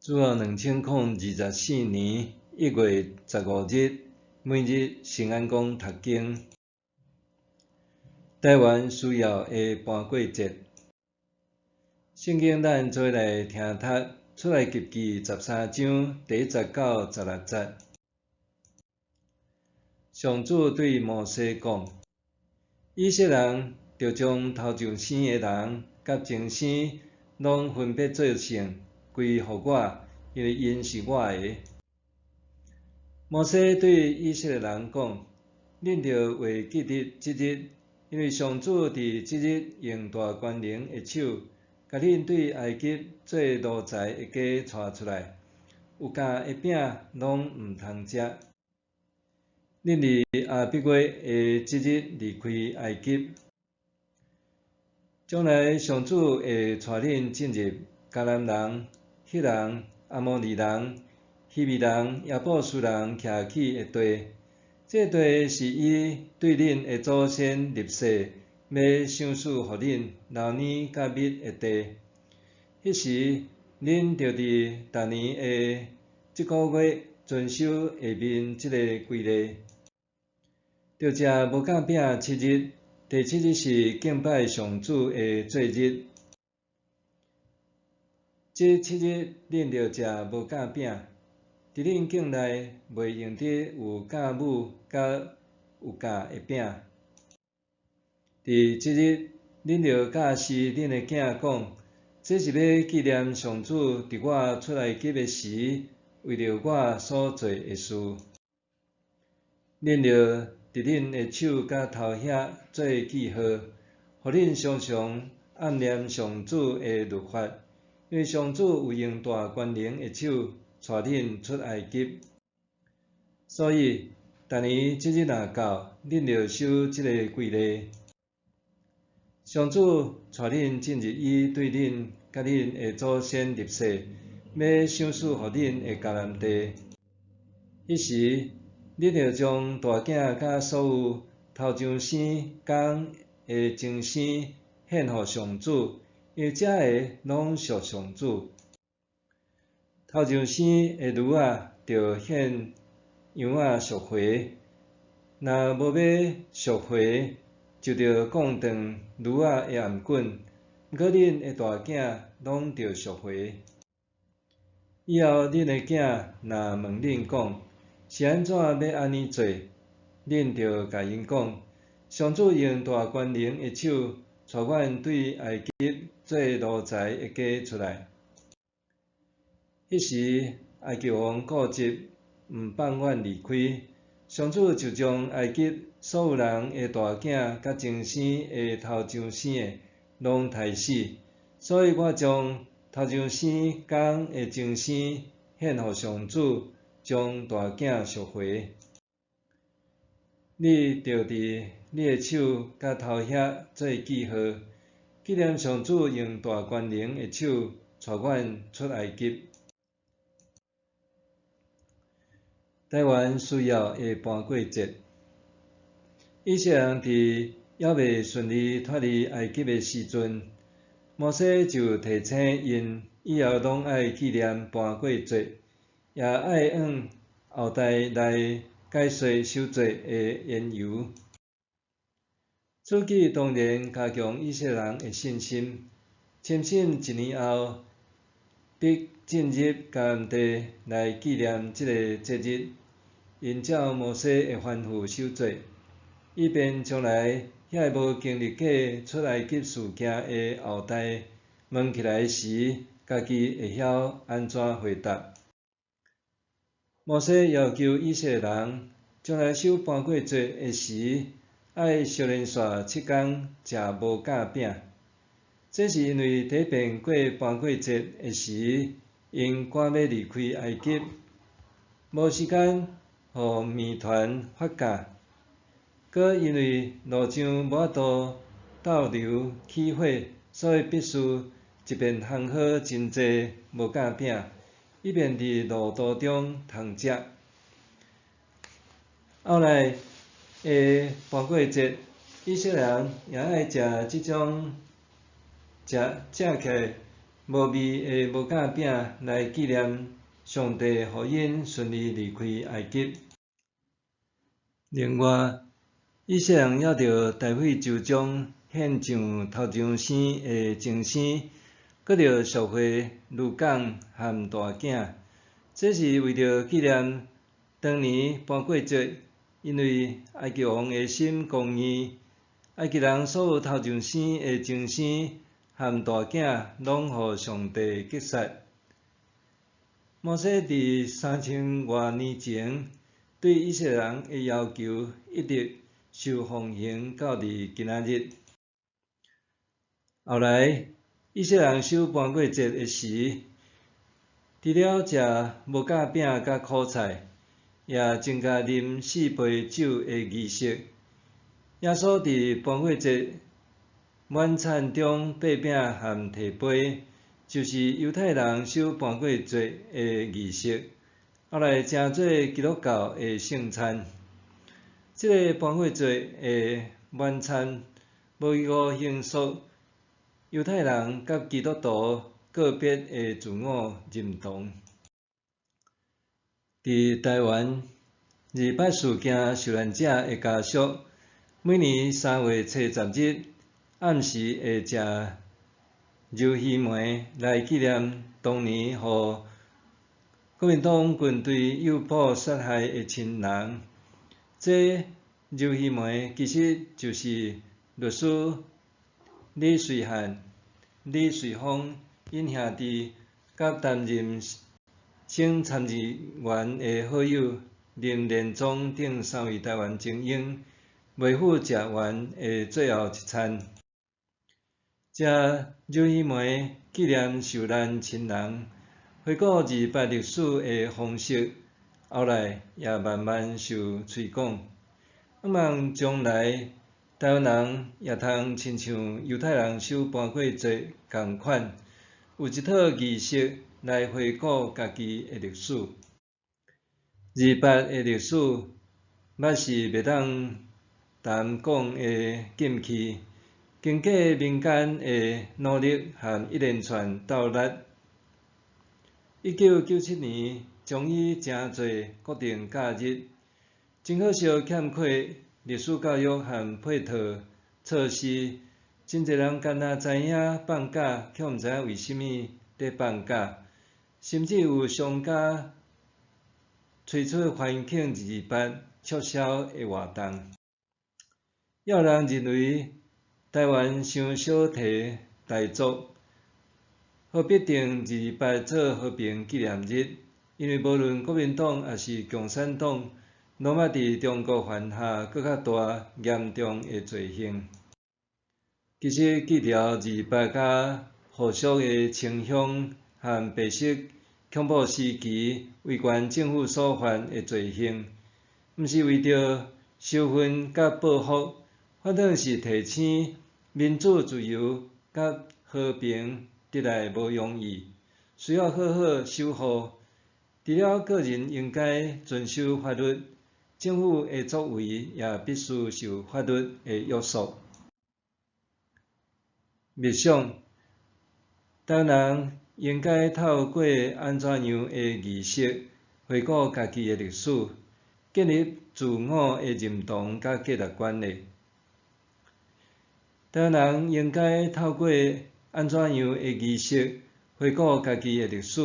主后2024年1月15日，每日圣安宫读经。台湾需要的搬过节，圣经咱做来听读出来及记13章第19、16节。上主对摩西讲：以色列人着将头上生的人甲前生拢分别做圣，归乎我，因为因是我的。摩西对以色列人讲：恁着画记得即日，因为上主伫即日用大权能的手，甲恁对埃及做奴才的家带出来，有羹的饼拢毋通食。恁伫阿笔月的即日离开埃及。将来上主会带恁进入迦南人、赫人、阿摩利人、希未人、亚布斯人徛起的地。这地是伊对恁的祖先立誓，要赏赐予恁流年甲蜜的地。迄时，恁着伫逐年的即个月遵守下面即个规例：着食无羹饼7日。第7日是敬拜上主的节日。这7日恁着食无羹饼，伫恁境内袂用得有酵母甲有羹的饼。伫即日，恁着教示恁的囝讲：这是要纪念上主伫我出埃及的时，为着我所做的事。恁着伫恁的手甲头遐做记号，互恁常常暗念上主的律法，因为上主有用大权能的手带恁出埃及。所以，逐年即日若到，恁着守即个规例。上主带恁进入伊对恁甲恁的祖先立誓，要赏赐予恁的迦南地。迄时，恁着将大囝甲所有头上生公的前生献予上主，因为这个拢属上主。头上生的驴仔着献羊仔赎回，若无要赎回，就着讲断驴仔的颔棍。毋过恁的大囝拢着赎回。以后恁的囝若问恁讲：是安怎要安尼做？恁着甲因讲：上主用大权能的手带阮对埃及做奴才的家出来。迄时，埃及王固执，毋放阮离开。上主就将埃及所有人的大囝甲前生的头上生的拢杀死。所以我将头上生公的前生献予上主，将大囝赎回。你着伫你的手甲头遐做记号，纪念上主用大权能的手带阮出埃及。台湾需要的搬过节，以色列人伫还未顺利脱离埃及的时阵，摩西就提醒因以后拢爱纪念搬过节，也爱按后代来解说守节的缘由。此举当然加强以色列人的信心，深信1年后必进入迦南地来纪念这个节日。因照摩西的吩咐守节，以便将来遐无经历过出埃及事件的后代问起来时，家己会晓安怎回答。摩西要求以色列人将来守搬过节的时，爱小连续7天食无羹饼。这是因为第一遍过搬过节的时，因赶要离开埃及，无时间互面团发酵，搁因为路上无法度倒流起火，所以必须一边烘好真济无羹饼，以便伫路途中通食。后来的搬过节，以色列人也爱食即种食起来无味的无甲饼来纪念上帝，互因顺利离开埃及。另外，以色列人还着大会就将献上头上生的精生，搁着赎回女港和大囝，这是为着纪念当年搬过节，因为埃及王的心公义，埃及人所有头上生的精生和大囝，拢互上帝击杀。摩西伫3000多年前对以色列人的要求，一直受奉行到伫今仔日。后来，以色列人守搬过节的时，除了食无甲饼甲苦菜，也增加啉4杯酒的仪式。耶稣伫搬过节晚餐中擘饼和提杯，就是犹太人守搬过节的仪式。后来成做基督教的圣餐。这个搬过节的晚餐，无一个形塑犹太人甲基督徒个别的自我认同。伫台湾28事件受难者的家属，每年3月初10日暗时会食鳶鱼糜来纪念当年互国民党军队诱捕杀害的亲人。这鳶鱼糜其实就是律师李瑞汉、李瑞芳因兄弟甲担任省参议员的好友林连庄等3位台湾精英为父食完的最后一餐。食鳶鱼糜纪念受难亲人，回顾200历史的方式，后来也慢慢受推广。希望将来台湾人也通亲像犹太人守搬过节同款，有一套仪式来回顾家己的历史。200的历史，捌是袂当谈讲的禁区。经过民间的努力和一连串斗力，1997年将以正侪固定假日，真可惜欠缺历史教育和配套措施，真侪人干那知影放假，却毋知影为虾米在放假，甚至有商家推出欢庆200促销的活动，也有人认为台湾伤小题大做，何必定200做和平纪念日？因为无论国民党还是共产党，拢捌伫中国犯下搁较大严重的罪行。其实记牢200甲互相的清乡和白色恐怖时期威权政府所犯的罪行，毋是为着收分甲报复，反正是提醒民主自由甲和平得来无容易，需要好好守护。除了个人应该遵守法律，政府的作为也必须受法律的约束。默想，台湾人应该透过安怎样的仪式，回顾家己的历史，建立自我的认同甲价值观念。台湾人应该透过安怎样的仪式，回顾家己的历史，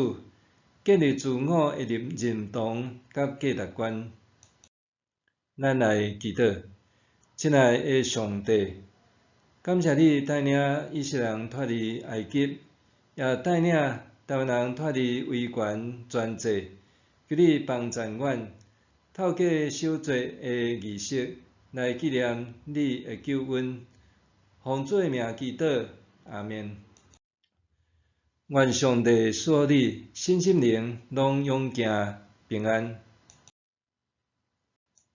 建立自我的认同甲价值观。咱来祈祷，亲爱的上帝，感谢你带领以色列人脱离埃及，也带领台湾人脱离威权专制，求你帮助阮，透过守节的仪式来纪念你的救恩。奉主的名祈祷，阿们。愿上帝赐予你身心灵拢永行平安。